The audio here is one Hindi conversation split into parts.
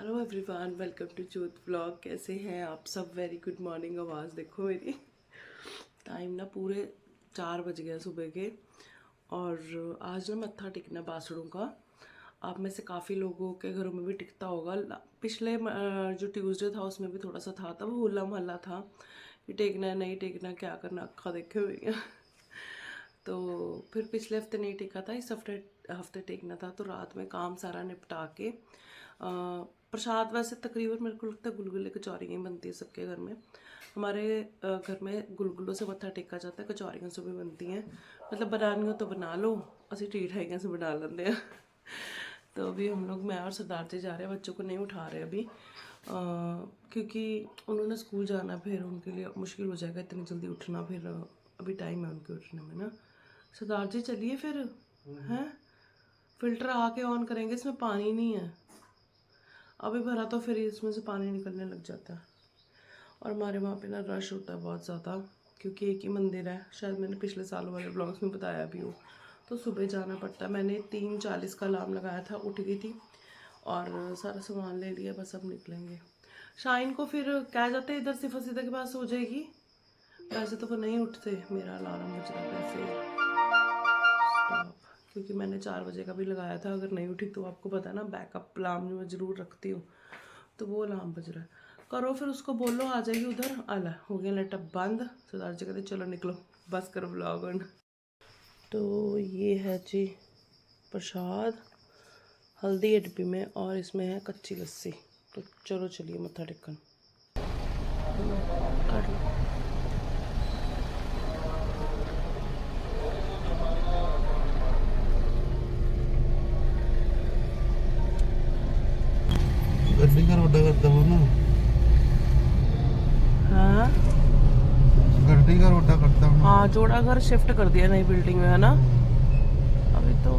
हेलो एवरीवन, वेलकम टू ज्योत व्लॉग। कैसे हैं आप सब? Very good morning. आवाज़ देखो मेरी। टाइम ना पूरे 4 बज गए सुबह के। और आज ना मत्था टेकना बासड़ों का। आप में से काफ़ी लोगों के घरों में भी टिकता होगा। पिछले जो ट्यूसडे था उसमें भी थोड़ा सा था, तब होला महल्ला था कि टेकना है नहीं टेकना, क्या करना, अक्खा देखे हुए। तो फिर पिछले हफ्ते नहीं टेका था, इस हफ्ते टेकना था। तो रात में काम सारा निपटा के प्रसाद वैसे तकरीबन मेरे को लगता है गुलगुले कचौरियाँ ही बनती है सबके घर में। हमारे घर में गुलगुलों से मत्था टेका जाता है, कचौरियाँ से भी बनती हैं। मतलब बनानी हो तो बना लो, असी टीठाइयाँ से बना लेंगे हैं। तो अभी हम लोग, मैं और सरदार जी जा रहे हैं, बच्चों को नहीं उठा रहे अभी, क्योंकि उन्होंने स्कूल जाना, फिर उनके लिए मुश्किल हो जाएगा इतनी जल्दी उठना। फिर अभी टाइम है उनके उठने में ना। सरदार जी चलिए फिर। हैं फिल्टर आके ऑन करेंगे, इसमें पानी नहीं है अभी भरा, तो फिर इसमें से पानी निकलने लग जाता है। और हमारे वहाँ पे ना रश होता है बहुत ज़्यादा, क्योंकि एक ही मंदिर है। शायद मैंने पिछले सालों वाले ब्लॉग्स में बताया भी हो। तो सुबह जाना पड़ता है। मैंने 3:40 का अलार्म लगाया था, उठ गई थी और सारा सामान ले लिया, बस अब निकलेंगे। शाइन को फिर कह जाते इधर से फसीदा के पास हो जाएगी, वैसे तो वो नहीं उठते। मेरा अलार्म बज रहा है वैसे स्टॉप, क्योंकि मैंने 4 बजे का भी लगाया था। अगर नहीं उठी तो आपको पता है ना, बैकअप अलार्म मैं ज़रूर रखती हूँ। तो वो अलार्म बज रहा है, करो फिर उसको बोलो आ जाएगी उधर। आला हो गया लेटअप बंद। सरदार जी कहते चलो निकलो, बस करो ब्लॉग ऑन। तो ये है जी प्रसाद, हल्दी है डिब्बी में, और इसमें है कच्ची लस्सी। तो चलो चलिए मत्था टेकन कर लो। गड्डी का रोडा करता हूँ ना। हाँ गड्डी का रोडा करता हूँ। हाँ, जोड़ा घर शिफ्ट कर दिया नई बिल्डिंग में, है ना। अभी तो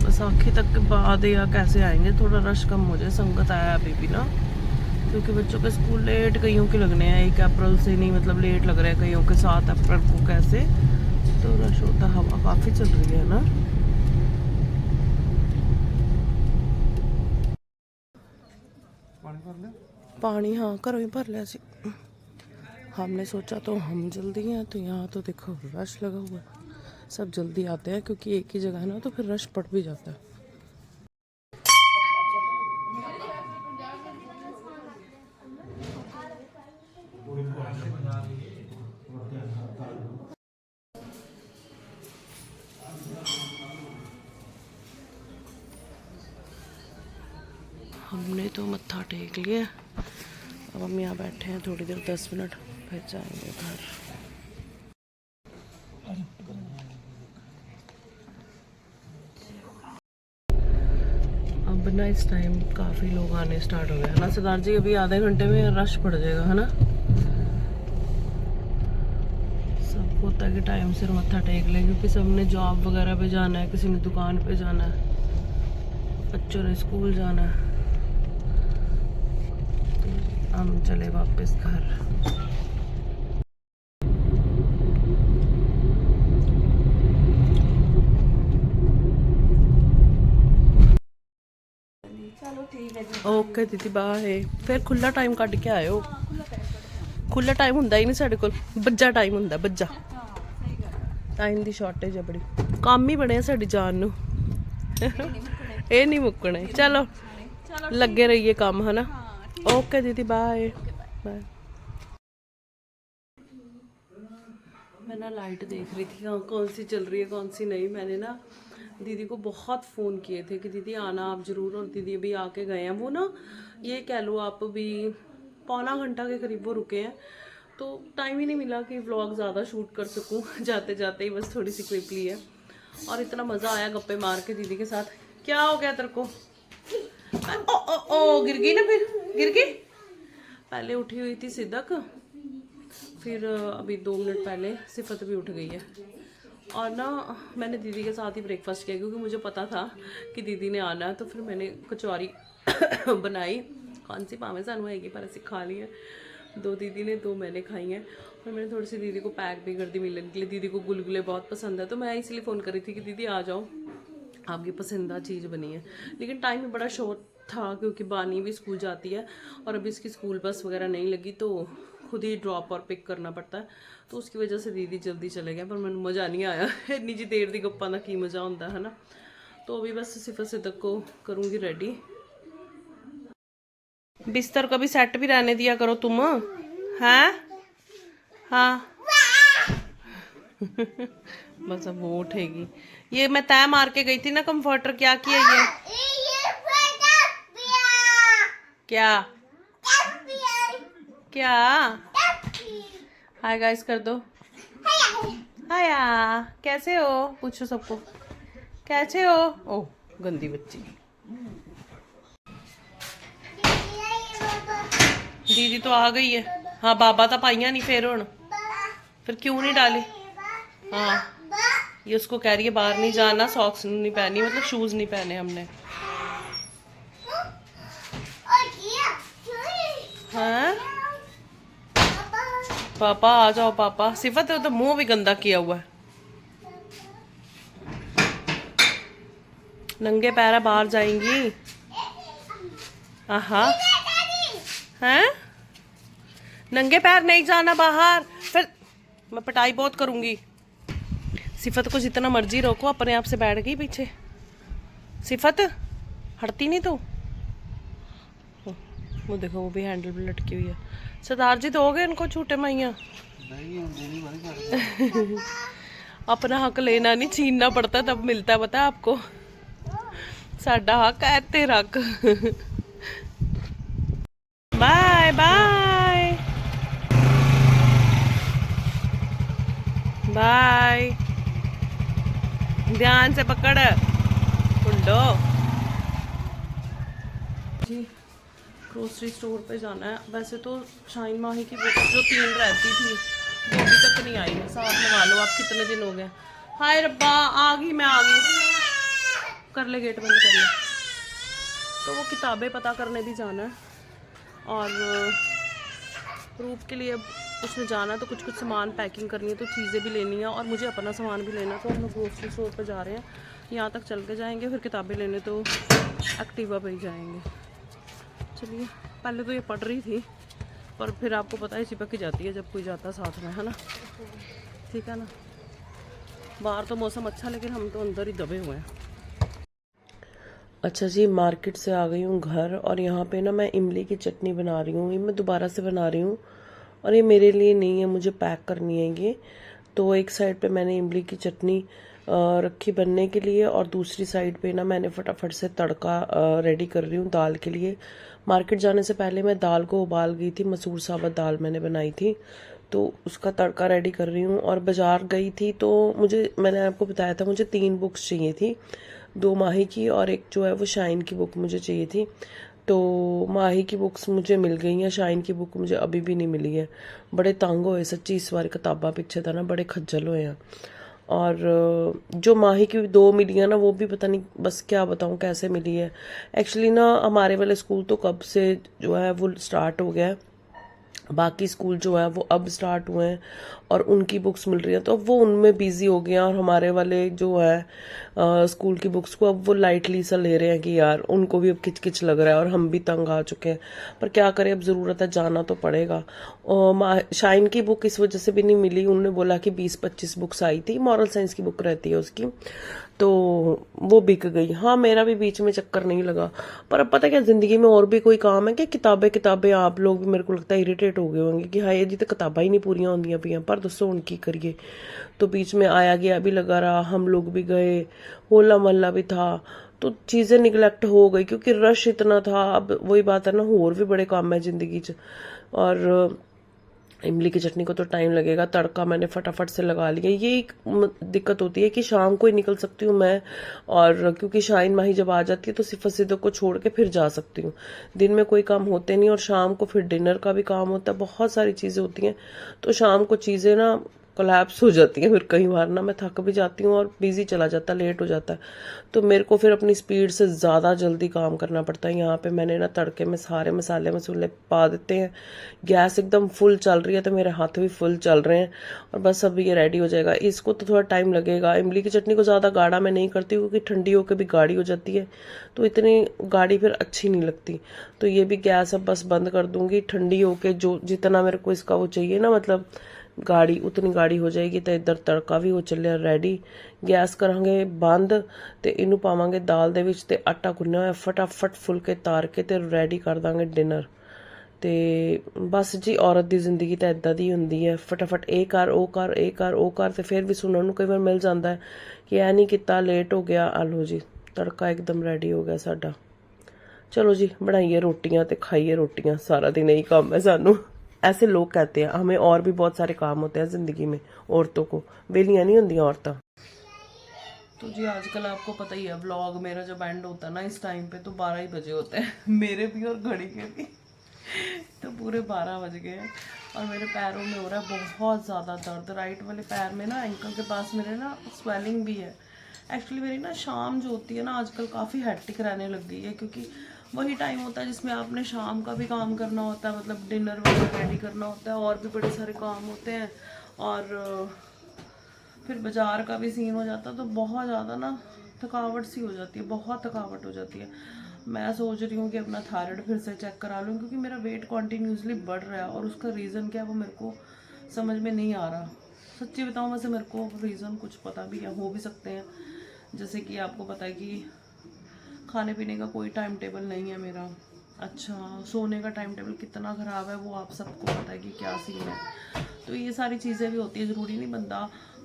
बैसाखी तक के बाद या कैसे आएंगे, थोड़ा रश कम हो जाए। संगत आया अभी भी ना, क्योंकि बच्चों के स्कूल लेट कईयों के लगने हैं। 1 अप्रैल से नहीं, मतलब लेट लग रहा है कईयों के, 7 अप्रैल को कैसे। तो रश होता, हवा काफ़ी चल रही है ना। पानी भर ले। पानी हाँ करो ही भर लिया सी। हमने सोचा तो हम जल्दी हैं, तो यहाँ तो देखो रश लगा हुआ है। सब जल्दी आते हैं क्योंकि एक ही जगह है ना, तो फिर रश पड़ भी जाता है। हमने तो मत्था टेक लिया। अब हम यहाँ बैठे हैं थोड़ी देर, 10 मिनट, फिर जाएंगे घर। अब ना इस टाइम काफ़ी लोग आने स्टार्ट हो गए हैं ना सरदार जी। अभी आधे घंटे में रश पड़ जाएगा, है ना। सब होता है कि टाइम से मत्था टेक लें, क्योंकि सबने जॉब वगैरह पे जाना है, किसी ने दुकान पे जाना है, बच्चों ने स्कूल जाना है। तो हम चले वापस घर। ओके दीदी बाय। फिर खुला टाइम कट के आयो। खुला टाइम ਹੁੰਦਾ ही नहीं साढ़े कोल, बज्जा टाइम ਹੁੰਦਾ, बज्जा टाइम ਦੀ ਸ਼ਾਰਟੇਜ ਹੈ बड़ी। काम ही बने साड़ी जान ਨੂੰ, ਇਹ नहीं मुकने। चलो लगे रहिए काम, है ना। ओके दीदी बाय बाय। मैं ना लाइट देख रही थी कौन सी चल रही है कौन सी नहीं। मैंने ना दीदी को बहुत फ़ोन किए थे कि दीदी आना आप ज़रूर, और दीदी अभी आके गए हैं। वो ना ये कह लो आप, अभी पौना घंटा के करीब वो रुके हैं, तो टाइम ही नहीं मिला कि व्लॉग ज़्यादा शूट कर सकूं। जाते जाते ही बस थोड़ी सी क्लिप ली है, और इतना मज़ा आया गप्पे मार के दीदी के साथ। क्या हो गया तेरे को? ओ ओ ओ गिर गई ना, फिर गिर गई। पहले उठी हुई थी सिदक, फिर अभी 2 मिनट पहले सिफत भी उठ गई है। और ना मैंने दीदी के साथ ही ब्रेकफास्ट किया, क्योंकि मुझे पता था कि दीदी ने आना है। तो फिर मैंने कचौरी बनाई, कौन सी पावे सानू हैगी, पर असी खा ली है। 2 दीदी ने, 2 मैंने खाई हैं। और मैंने थोड़ी सी दीदी को पैक भी कर दी मिलने के लिए। दीदी को गुलगुले बहुत पसंद है, तो मैं इसलिए फ़ोन कर रही थी कि दीदी आ जाओ, आपकी पसंदीदा चीज़ बनी है। लेकिन टाइम में बड़ा शोर था क्योंकि बानी भी स्कूल जाती है और अभी इसकी स्कूल बस वगैरह नहीं लगी तो खुद ही ड्रॉप और पिक करना पड़ता है, तो उसकी वजह से दीदी जल्दी चले गए। पर मैंने मज़ा नहीं आया इन्नी जी देर दी गप्पा का की मज़ा होता है ना। तो अभी बस सिफर सिद्दक को करूँगी रेडी। बिस्तर को भी सेट भी रहने दिया करो तुम, हैं? हाँ बस अब वो उठेगी। ये मैं तय मार के गई थी ना कंफर्टर, क्या किया ये? क्या क्या? हाय गाइस कर दो। हाया, कैसे हो? पूछो सबको कैसे हो। ओह गंदी बच्ची। दीदी तो आ गई है। हाँ बाबा तो पाइया नहीं फिर क्यों नहीं डाली? हाँ ये उसको कह रही है बाहर नहीं जाना, सॉक्स नहीं पहनी, मतलब शूज नहीं पहने हमने। हाँ पापा आ जाओ पापा। सिफत तो मुंह भी गंदा किया हुआ है, नंगे पैरा बाहर जाएंगी। आहा हैं? नंगे पैर नहीं जाना बाहर, फिर मैं पिटाई बहुत करूंगी। सिफत को जितना मर्जी रोको, अपने आप से बैठ गई पीछे। सिफत हटती नहीं तो। वो देखो वो भी हैंडल पे लटकी हुई है। सरदार जी दोगे इनको छूटे माइया? अपना हक लेना नहीं, छीनना पड़ता है तब मिलता है, पता है आपको। साडा हक है तेरा हक। बाय बाय बाय, ध्यान से पकड़ कुंडो जी। ग्रोसरी स्टोर पे जाना है। वैसे तो शाइन माही की बुक जो 3 रहती थी वो अभी तक नहीं आई है। साथ लगा लो आप, कितने दिन हो गए। हाय रब्बा आ गई, मैं आ गई। कर ले गेट बंद कर ले। तो वो किताबें पता करने भी जाना है और रूप के लिए उसने जाना, तो कुछ सामान पैकिंग करनी है, तो चीज़ें भी लेनी है और मुझे अपना सामान भी लेना। तो हम लोग ग्रोसरी स्टोर पर जा रहे हैं, यहाँ तक चल के जाएंगे, फिर किताबें लेने तो एक्टिवा पे ही जाएंगे। चलिए, पहले तो ये पढ़ रही थी पर फिर आपको पता है चिपक ही जाती है जब कोई जाता साथ में, है ना। ठीक है ना। बाहर तो मौसम अच्छा, लेकिन हम तो अंदर ही दबे हुए हैं। अच्छा जी, मार्केट से आ गई हूँ घर और यहाँ पे ना मैं इमली की चटनी बना रही हूँ। ये मैं दोबारा से बना रही हूँ और ये मेरे लिए नहीं है, मुझे पैक करनी है ये। तो एक साइड पे मैंने इमली की चटनी रखी बनने के लिए और दूसरी साइड पे ना मैंने फटाफट से तड़का रेडी कर रही हूँ दाल के लिए। मार्केट जाने से पहले मैं दाल को उबाल गई थी, मसूर साबुत दाल मैंने बनाई थी, तो उसका तड़का रेडी कर रही हूँ। और बाज़ार गई थी तो मैंने आपको बताया था मुझे 3 बुक्स चाहिए थी, 2 माही की और एक जो है वो शाइन की बुक मुझे चाहिए थी। तो माही की बुक्स मुझे मिल गई हैं, शाइन की बुक मुझे अभी भी नहीं मिली है। बड़े तंग होए सच्ची, इस बार किताबा पीछे था ना, बड़े खज्जल होए हैं। और जो माही की 2 मिली है ना, वो भी पता नहीं बस क्या बताऊँ कैसे मिली है। एक्चुअली ना हमारे वाले स्कूल तो कब से जो है वो स्टार्ट हो गया है, बाकी स्कूल जो है वो अब स्टार्ट हुए हैं और उनकी बुक्स मिल रही हैं, तो अब वो उनमें बिजी हो गए हैं और हमारे वाले जो है स्कूल की बुक्स को अब वो लाइटली सा ले रहे हैं कि यार उनको भी अब किच लग रहा है और हम भी तंग आ चुके हैं। पर क्या करें, अब ज़रूरत है, जाना तो पड़ेगा। शाइन की बुक इस वजह से भी नहीं मिली, उन्होंने बोला कि 20-25 बुक्स आई थी, मॉरल साइंस की बुक रहती है उसकी, तो वो बिक गई। हाँ मेरा भी बीच में चक्कर नहीं लगा। पर अब पता क्या, ज़िंदगी में और भी कोई काम है कि किताबें आप लोग भी मेरे को लगता है इरिटेट हो गए होंगे कि हाँ ये जी तो किताबें ही नहीं पूरियां होंदियां पियां, पर दोस्तों उनकी करिए। तो बीच में आया गया भी लगा रहा, हम लोग भी गए, होला मोहल्ला भी था, तो चीज़ें निगलेक्ट हो गई क्योंकि रश इतना था। अब वही बात है ना, और भी बड़े काम है ज़िंदगी च। और इमली की चटनी को तो टाइम लगेगा, तड़का मैंने फटाफट से लगा लिया। ये एक दिक्कत होती है कि शाम को ही निकल सकती हूँ मैं, और क्योंकि शाइन माही जब आ जाती है तो सिफत सिद्दीक को छोड़ के फिर जा सकती हूँ। दिन में कोई काम होते नहीं और शाम को फिर डिनर का भी काम होता है, बहुत सारी चीज़ें होती हैं, तो शाम को चीज़ें ना कोलैप्स हो जाती है। फिर कई बार ना मैं थक भी जाती हूँ और बिजी चला जाता, लेट हो जाता है, तो मेरे को फिर अपनी स्पीड से ज़्यादा जल्दी काम करना पड़ता है। यहाँ पे मैंने ना तड़के में सारे मसाले मसूले पा देते हैं, गैस एकदम फुल चल रही है तो मेरे हाथ भी फुल चल रहे हैं, और बस अब ये रेडी हो जाएगा। इसको तो थोड़ा टाइम लगेगा। इमली की चटनी को ज़्यादा गाढ़ा मैं नहीं करती क्योंकि ठंडी होकर भी गाढ़ी हो जाती है, तो इतनी गाढ़ी फिर अच्छी नहीं लगती। तो ये भी गैस अब बस बंद कर दूंगी, ठंडी होके जो जितना मेरे को इसका वो चाहिए ना, मतलब गाड़ी उतनी गाड़ी हो जाएगी तो इधर तड़का भी हो ਚੱਲਿਆ ਰੈਡੀ। ਗੈਸ ਕਰਾਂਗੇ ਬੰਦ ਤੇ ਇਹਨੂੰ ਪਾਵਾਂਗੇ ਦਾਲ ਦੇ ਵਿੱਚ ਤੇ ਆਟਾ ਗੁੰਨਿਆ ਹੋਇਆ ਫਟਾਫਟ ਫੁਲਕੇ ਤਾਰ ਕੇ ਤੇ ਰੈਡੀ ਕਰ ਦਾਂਗੇ ਡਿਨਰ। ਤੇ ਬਸ ਜੀ ਔਰਤ ਦੀ ਜ਼ਿੰਦਗੀ ਤਾਂ ਇਦਾਂ ਦੀ ਹੁੰਦੀ ਹੈ, ਫਟਾਫਟ ਇਹ ਕਰ ਉਹ ਕਰ ਇਹ ਕਰ ਉਹ ਕਰ, ਤੇ ਫਿਰ ਵੀ ਸੁਣਨ ਨੂੰ ਕਈ ਵਾਰ ਮਿਲ ਜਾਂਦਾ ਹੈ ਕਿ ਇਹ ਨਹੀਂ ਕੀਤਾ, ਲੇਟ ਹੋ ਗਿਆ। ਆ ਲਓ ਜੀ ਤੜਕਾ ਇੱਕਦਮ ਰੈਡੀ ਹੋ ਗਿਆ ਸਾਡਾ। चलो जी बनाइए रोटियां ते खाइए रोटियां, सारा दिन यही काम है सानू। ऐसे लोग कहते हैं, हमें और भी बहुत सारे काम होते हैं जिंदगी में, औरतों को वेलियां नहीं होंगी औरतां। तो जी आजकल आपको पता ही है व्लॉग मेरा जब एंड होता है ना इस टाइम पे तो 12 ही बजे होते हैं मेरे भी और घड़ी के भी। तो पूरे 12 बज गए हैं और मेरे पैरों में हो रहा है बहुत ज़्यादा दर्द। राइट वाले पैर में ना एंकल के पास मेरे ना स्वेलिंग भी है। एक्चुअली मेरी ना शाम जो होती है ना आजकल काफ़ी हैट्रिक रहने लग गई है, क्योंकि वही टाइम होता है जिसमें आपने शाम का भी काम करना होता है, मतलब डिनर वगैरह रेडी करना होता है, और भी बड़े सारे काम होते हैं, और फिर बाज़ार का भी सीन हो जाता है। तो बहुत ज़्यादा ना थकावट सी हो जाती है, बहुत थकावट हो जाती है। मैं सोच रही हूँ कि अपना थायराइड फिर से चेक करा लूँ, क्योंकि मेरा वेट कॉन्टीन्यूसली बढ़ रहा है और उसका रीज़न क्या है वो मेरे को समझ में नहीं आ रहा। सच्ची बताऊँ वैसे मेरे को रीज़न कुछ पता भी है, हो भी सकते हैं, जैसे कि आपको पता है कि खाने पीने का कोई टाइम टेबल नहीं है मेरा। अच्छा, सोने का टाइम टेबल कितना ख़राब है वो आप सबको पता है कि क्या सीन है। तो ये सारी चीज़ें भी होती है, ज़रूरी नहीं बंदा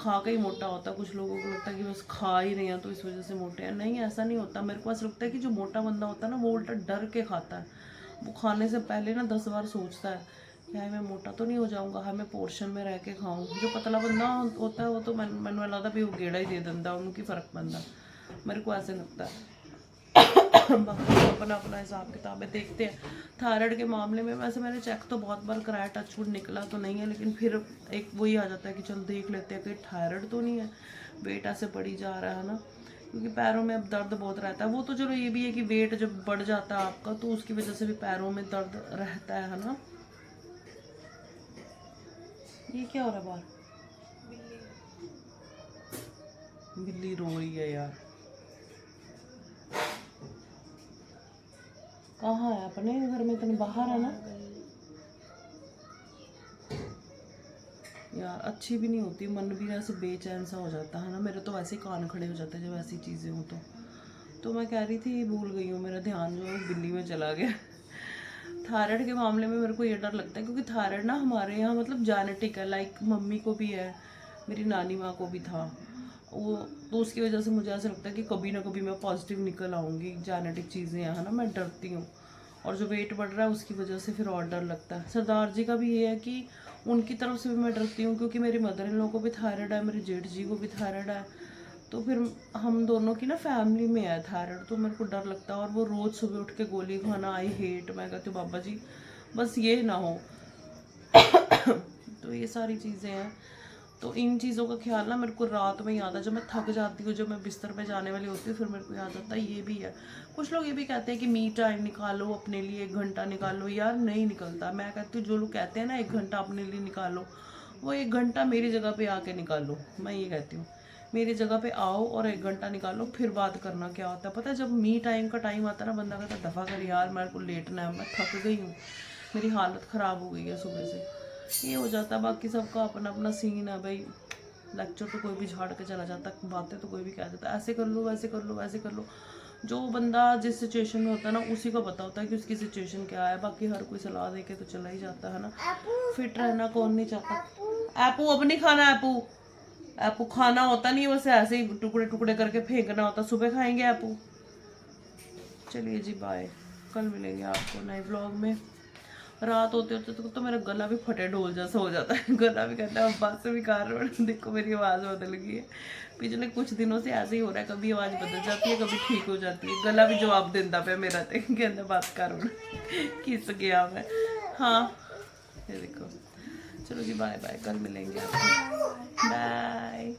खा के ही मोटा होता। कुछ लोगों को लगता है कि बस खा ही रहे हैं तो इस वजह से मोटे हैं, नहीं ऐसा नहीं होता। मेरे को ऐसा लगता है कि जो मोटा बंदा होता है ना वो उल्टा डर के खाता है, वो खाने से पहले ना 10 बार सोचता है कि हाय मैं मोटा तो नहीं हो जाऊँगा, हाय मैं पोर्शन में रह के खाऊँ। जो पतला बंदा होता है वो तो मैंने लगता भी वो गेड़ा ही दे देता, उनकी फ़र्क पैंदा, मेरे को ऐसे लगता है। बाकी अपना अपना हिसाब किताब है, देखते हैं। थायराइड के मामले में वैसे मैंने चेक तो बहुत बार कराया, टचवुड निकला तो नहीं है, लेकिन फिर एक वही आ जाता है कि चल देख लेते हैं कि थायराइड तो नहीं है, वेट ऐसे बढ़ी जा रहा है ना, क्योंकि पैरों में अब दर्द बहुत रहता है। वो तो चलो ये भी है कि वेट जब बढ़ जाता है आपका तो उसकी वजह से भी पैरों में दर्द रहता है ना। ये क्या हो रहा है बाहर? बिल्ली रो रही है यार। कहाँ है? अपने घर में? इतने बाहर है ना यार, अच्छी भी नहीं होती, मन भी ऐसे बेचैन सा हो जाता है ना। मेरे तो वैसे ही कान खड़े हो जाते हैं जब ऐसी चीज़ें हों तो मैं कह रही थी भूल गई हूँ, मेरा ध्यान जो है बिल्ली में चला गया। थायराइड के मामले में मेरे को ये डर लगता है, क्योंकि थायराइड ना हमारे यहाँ मतलब जेनेटिक है, लाइक मम्मी को भी है, मेरी नानी माँ को भी था वो, तो उसकी वजह से मुझे ऐसा लगता है कि कभी ना कभी मैं पॉजिटिव निकल आऊँगी। जेनेटिक चीज़ें हैं ना, मैं डरती हूँ। और जो वेट बढ़ रहा है उसकी वजह से फिर और डर लगता है। सरदार जी का भी ये है कि उनकी तरफ से भी मैं डरती हूँ, क्योंकि मेरी मदर इन लोगों को भी थायराइड है, मेरे जेठ जी को भी थायराइड है, तो फिर हम दोनों की ना फैमिली में है थायराइड, तो मेरे को डर लगता है। और वो रोज़ सुबह उठ के गोली खाना आई हेट। मैं कहती हूँ बाबा जी बस ये ना हो। तो ये सारी चीज़ें हैं, तो इन चीज़ों का ख्याल ना मेरे को रात में याद है, जब मैं थक जाती हूँ, जब मैं बिस्तर पे जाने वाली होती हूँ, फिर मेरे को याद आता है ये भी है। कुछ लोग ये भी कहते हैं कि मी टाइम निकालो अपने लिए, 1 घंटा निकालो। यार नहीं निकलता। मैं कहती हूँ जो लोग कहते हैं ना 1 घंटा अपने लिए निकालो, वो 1 घंटा मेरी जगह पे आके निकालो। मैं ये कहती हूँ मेरी जगह पे आओ और 1 घंटा निकालो, फिर बात करना। क्या होता है पता है, जब मी टाइम का टाइम आता है ना, बंदा कहता है दफ़ा कर यार मेरे को लेटना है, मैं थक गई हूँ, मेरी हालत ख़राब हो गई है सुबह से, ये हो जाता है। बाकी सबका अपना अपना सीन है भाई। लेक्चर तो कोई भी झाड़ के चला जाता है, बातें तो कोई भी कह देता है, ऐसे कर लो वैसे कर लो वैसे कर लो। जो बंदा जिस सिचुएशन में होता है ना उसी को पता होता है कि उसकी सिचुएशन क्या है। बाकी हर कोई सलाह दे के तो चला ही जाता है ना। फिट रहना कौन नहीं चाहता। एपू अब नहीं खाना, एपू एपू खाना होता नहीं, बस ऐसे ही टुकड़े टुकड़े करके फेंकना होता। सुबह खाएंगे एपू। चलिए जी बाय, कल मिलेंगे आपको नए व्लॉग में। रात होते होते तो मेरा गला भी फटे ढोल जैसा हो जाता है, गला भी कहता है बात से भी कार। देखो मेरी आवाज़ बदल गई है, पिछले कुछ दिनों से ऐसे ही हो रहा है, कभी आवाज़ बदल जाती है कभी ठीक हो जाती है। गला भी जवाब देता पे मेरा, तो कहता बात कर किस गया मैं। हाँ ये देखो, चलो जी बाय बाय, कल मिलेंगे आपको, बाय।